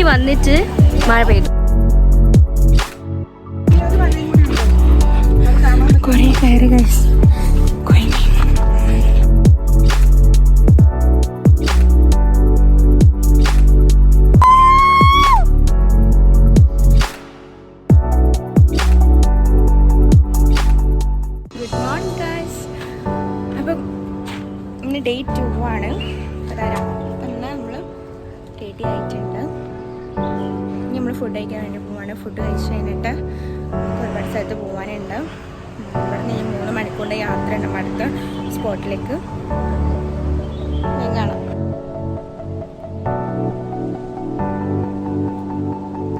വഴിക്ക് വന്നിട്ട് മഴ പെയ്തു. കുറേ കയറി ഗൈസ്. Good morning guys. അപ്പം ഇന്ന് ഡേ 2 ആണ്. പിന്നെ നമ്മൾ റെഡി ആയിട്ടുണ്ട്. ഇനി നമ്മൾ ഫുഡ് കഴിക്കാൻ വേണ്ടി പോവാണ്. ഫുഡ് കഴിച്ച് കഴിഞ്ഞിട്ട് ഒരുപാട് സ്ഥലത്ത് പോകാനുണ്ട്. ഇവിടെ നിന്ന് 3 മണിക്കൂറിൻ്റെ യാത്ര ഉണ്ട് നമ്മൾ അടുത്ത സ്പോട്ടിലേക്ക്. ഞാൻ കാണാം.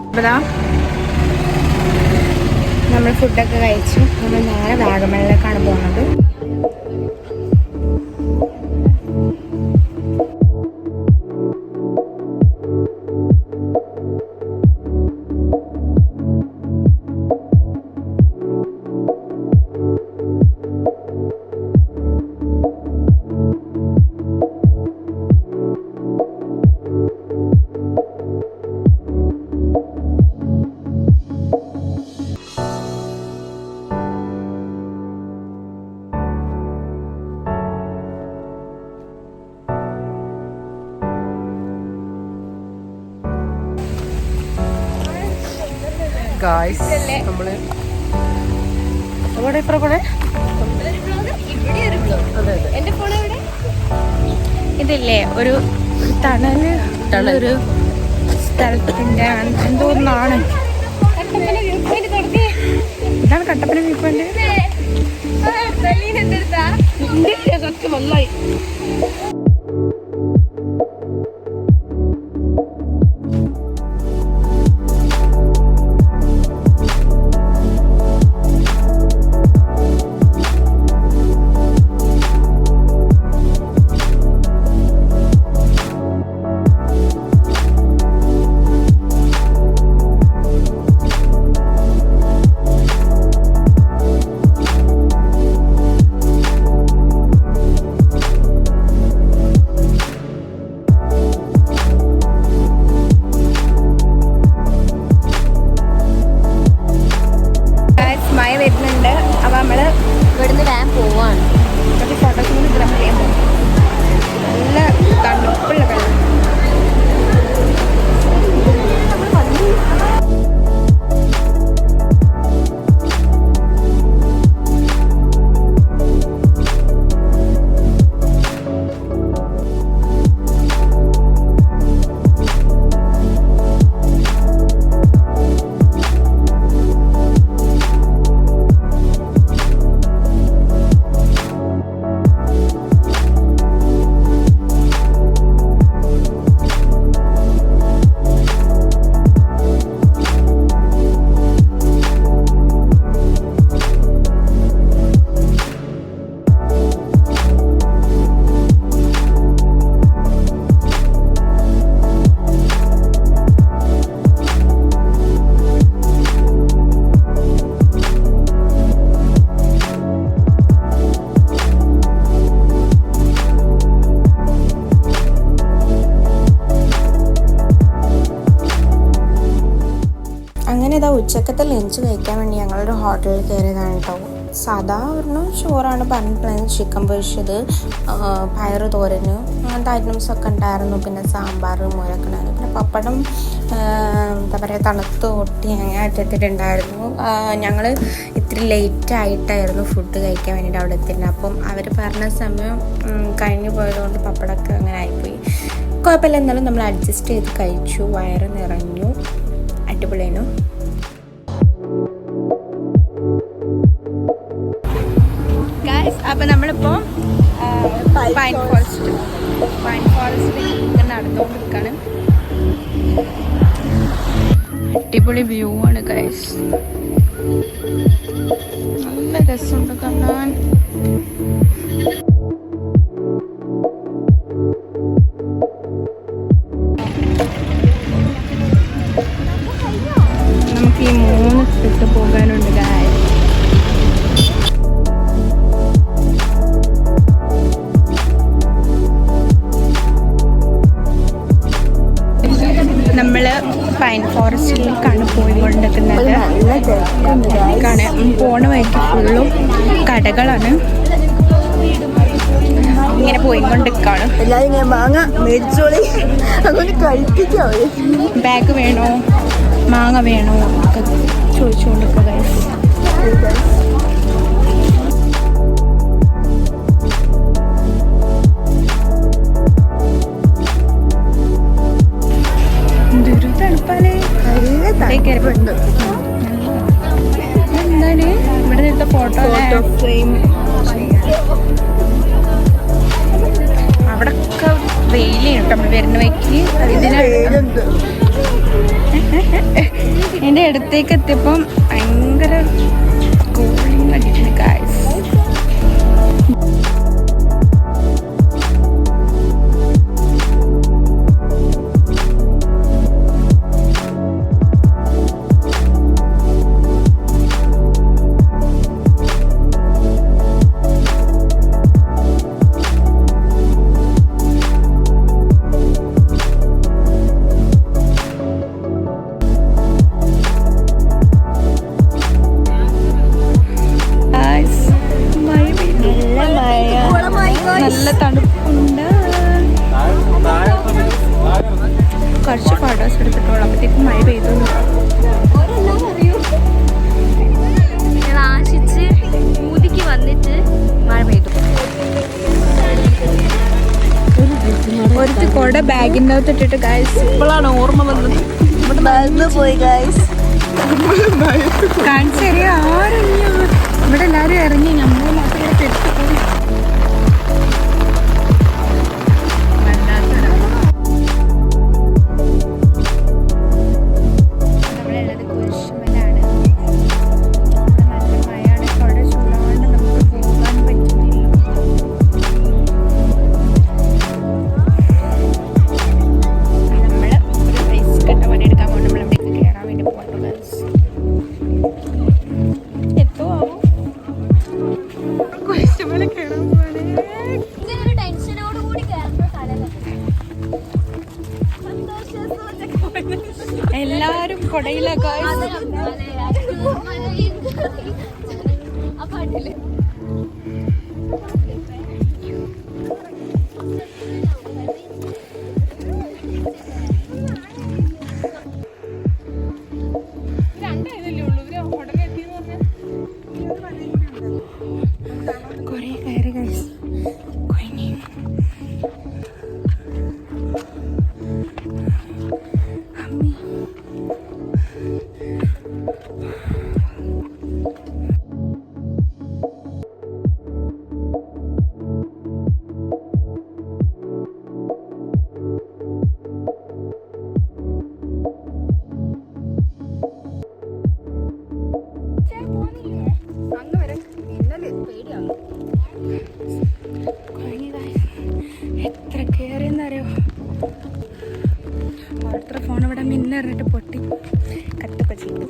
അപ്പോൾ നമ്മൾ ഫുഡൊക്കെ കഴിച്ചു. നമ്മൾ നേരെ വാഗമണിലേക്കാണ് പോകുന്നത്. നമ്മള് ഇതില്ലേ ഒരു തണല് സ്ഥലത്തിന്റെ എന്തോ ഒന്നാണ്. ഇതാണ് കട്ടപ്പന വ്യൂ പോയിന്റ്. സത്യം വന്നായി. ഉച്ചക്കത്തെ ലഞ്ച് കഴിക്കാൻ വേണ്ടി ഞങ്ങളൊരു ഹോട്ടലിൽ കയറിയതാണ് കേട്ടോ. സാധാരണ ചോറാണ് പറഞ്ഞിട്ടുള്ളത്. ചിക്കൻ പൊരിച്ചത്, പയറ് തോരന്, അങ്ങനത്തെ ഐറ്റംസൊക്കെ ഉണ്ടായിരുന്നു. പിന്നെ സാമ്പാർ, മോരൊക്കെ ഉണ്ടായിരുന്നു. പിന്നെ പപ്പടം എന്താ പറയുക തണുത്ത് ഒട്ടി അങ്ങനെ ഇട്ടിട്ടുണ്ടായിരുന്നു. ഞങ്ങൾ ഇത്തിരി ലേറ്റായിട്ടായിരുന്നു ഫുഡ് കഴിക്കാൻ വേണ്ടിയിട്ട് അവിടെ എത്തിയിട്ടുണ്ട്. അപ്പം അവർ പറഞ്ഞ സമയം കഴിഞ്ഞു പോയതുകൊണ്ട് പപ്പടമൊക്കെ അങ്ങനെ ആയിപ്പോയി. കുഴപ്പമില്ല, എന്നാലും നമ്മൾ അഡ്ജസ്റ്റ് ചെയ്ത് കഴിച്ചു. വയറ് നിറഞ്ഞു. അടിപൊളിയായിരുന്നു. അപ്പം നമ്മളിപ്പോൾ പൈൻ ഫോറസ്റ്റിലേക്ക് നടന്നുകൊണ്ടിരിക്കുകയാണ്. അടിപൊളി വ്യൂ ആണ് ഗൈസ്. നല്ല രസമുണ്ട് കാണാൻ. നമുക്ക് ഈ 3 സ്ഥലത്ത് പോകാനുണ്ട് ഗൈസ്. നമ്മൾ പോണ വഴിക്ക് ഫുള്ളും കടകളാണ്. ഇങ്ങനെ പോയിക്കൊണ്ടിരിക്കാണ്. എല്ലാരും ഇങ്ങനെ മാങ്ങ മേടിച്ചോളി, അതുകൊണ്ട് കഴിപ്പിക്കാം. ബാഗ് വേണോ മാങ്ങ വേണോ ഒക്കെ ചോദിച്ചുകൊണ്ടിരിക്കുക. എന്തൊരു തണുപ്പാലേ. എന്താണ് ഇവിടെ നിന്നത്തെ ഫോട്ടോ ഫ്രെയിം. അവിടൊക്കെ വെയിലാണ് നമ്മൾ വരുന്ന വയ്ക്ക്. എൻ്റെ അടുത്തേക്ക് എത്തിയപ്പം ഭയങ്കര കൂളിംഗ് അടിക്കുന്നു ഗായ്സ്. നല്ല തണുപ്പുണ്ട്. കുറച്ച് ഫോട്ടോസ് എടുത്തിട്ടുള്ളൂ, അപ്പോഴത്തേക്കും മഴ പെയ്തു. ആശിച്ച് ഊതിക്ക് വന്നിട്ട് മഴ പെയ്തു. ഒരു കൊട ബാഗിൻ്റെ അകത്ത് ഇട്ടിട്ട് ഗായ്സ് ഇപ്പോഴാണ് ഓർമ്മ വന്നത്. പോയി ഗൈസ്, കാണിച്ചു തരിക. ആരല്ല ഇവിടെ എല്ലാവരും ഇറങ്ങി, നമ്മൾ മാത്രമേ പെട്ടുപോയി. എല്ലാരും കൊടയിലൊക്കെ കൊറേ കയറി ഗൈസ്. എത്ര കയറിയെന്നറിയോ? ഓരോരുത്തർ ഫോൺ ഇവിടെ മിന്നറിഞ്ഞിട്ട് പൊട്ടി കട്ടൊക്കെ ചെയ്തു.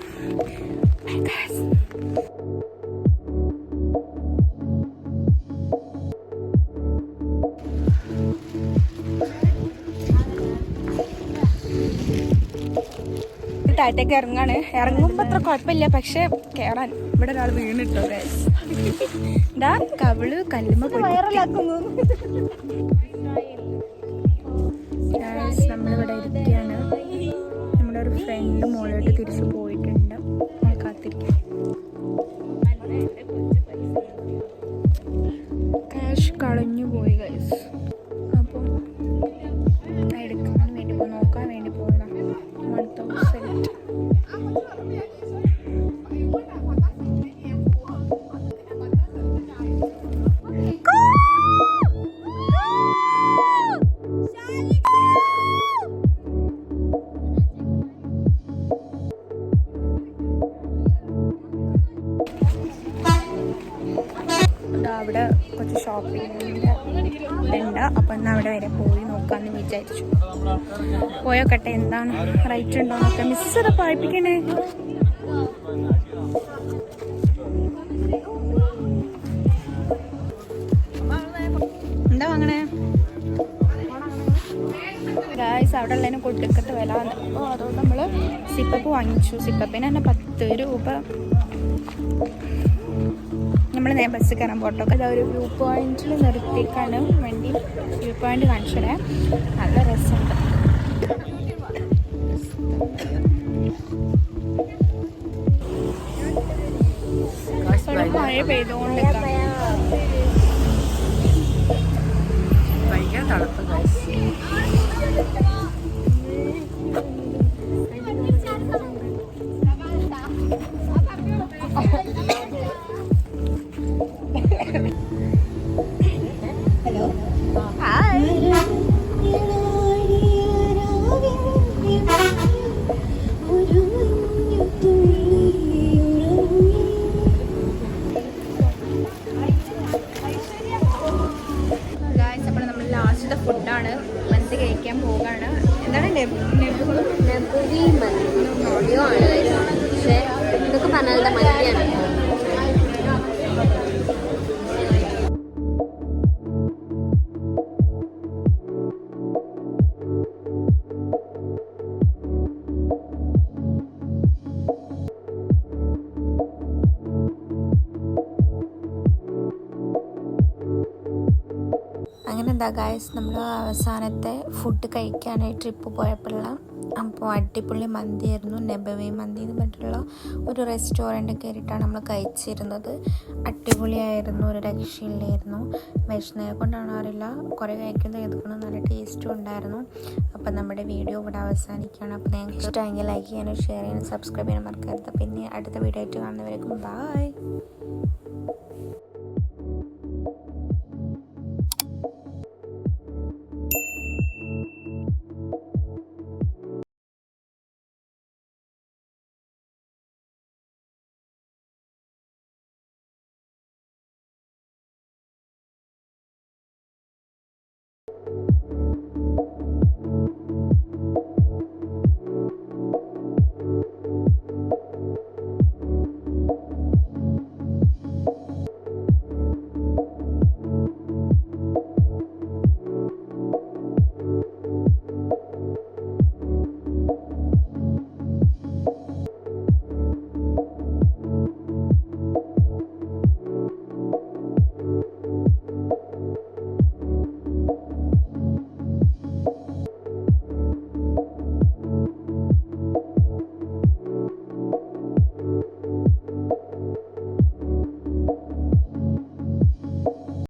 താഴത്തേക്ക് ഇറങ്ങാണ്. ഇറങ്ങുമ്പോൾ അത്ര കുഴപ്പമില്ല, പക്ഷെ കയറാൻ ഇവിടെ ഒരാൾ വീണിട്ടോ ഗൈസ്. ഇതാ കവിള് കല്ലുമ്മ നമ്മളിവിടെ ഇരിക്കുകയാണ്. നമ്മുടെ ഒരു ഫ്രണ്ട് മോളോട്ട് തിരിച്ചു പോയിട്ടുണ്ട്. കാത്തിരിക്കും. ക്യാഷ് കളഞ്ഞു പോയി ഗൈസ്. അപ്പം എടുക്കാൻ വേണ്ടി നോക്കാൻ വേണ്ടി പോയതാണ്. 1000. അവിടെ കുറച്ച് ഷോപ്പിംഗ് ഉണ്ട്. അപ്പം എന്നാൽ അവിടെ വരെ പോയി നോക്കാമെന്ന് വിചാരിച്ചു. പോയോക്കട്ടെ എന്താണ് റേറ്റ് ഉണ്ടോ എന്നൊക്കെ. മിസ് അത് പഠിപ്പിക്കണേ. എന്താ വാങ്ങണേ ഗായ്സ്? അവിടെ ഉള്ളതിന് കൊടുക്കത്ത് വില. അപ്പോൾ അതുകൊണ്ട് നമ്മൾ സിപ്പപ്പ് വാങ്ങിച്ചു. സിപ്പപ്പിന് തന്നെ 10 രൂപ നമ്മൾ നേരെ ബസ് കയറാൻ പോട്ടോ. അതാ ഒരു വ്യൂ പോയിന്റിൽ നിർത്തിക്കാണ് വണ്ടി. വ്യൂ പോയിന്റ് കാണിച്ചത് നല്ല രസമുണ്ട്. മഴ പെയ്തുകൊണ്ടിരിക്കാം. ഭയങ്കര തണുപ്പ് ഗൈസ്. അപ്പോൾ നമ്മൾ ലാസ്റ്റത്തെ ഫുഡാണ്. മന്തി കഴിക്കാൻ പോവുകയാണ്. എന്താണ് നബുവി മന്തിയോ ആണ്, പക്ഷേ ഇതൊക്കെ പറഞ്ഞാൽ മന്തിയാണ്. അങ്ങനെ എന്താ ഗായ്സ്, നമ്മൾ അവസാനത്തെ ഫുഡ് കഴിക്കാനായി ട്രിപ്പ് പോയപ്പോഴുള്ള അപ്പോൾ അടിപൊളി മന്തിയായിരുന്നു. നബവി മന്തി എന്ന് പറഞ്ഞിട്ടുള്ള ഒരു റെസ്റ്റോറൻറ്റ് കയറിയിട്ടാണ് നമ്മൾ കഴിച്ചിരുന്നത്. അടിപൊളിയായിരുന്നു, ഒരു രക്ഷയില്ലായിരുന്നു. വിശന്നതിനെ കൊണ്ടാണോ അറിയില്ല, കുറേ കഴിക്കുന്നത് എതുക്കണം, നല്ല ടേസ്റ്റും ഉണ്ടായിരുന്നു. അപ്പം നമ്മുടെ വീഡിയോ ഇവിടെ അവസാനിക്കുകയാണ്. അപ്പോൾ നിങ്ങൾക്ക് ഇഷ്ടമെങ്കിൽ ലൈക്ക് ചെയ്യാനും ഷെയർ ചെയ്യാനും സബ്സ്ക്രൈബ് ചെയ്യാനും മറക്കരുത്. പിന്നെ അടുത്ത വീഡിയോ ആയിട്ട് കാണുന്നവരേക്കും ബൈ.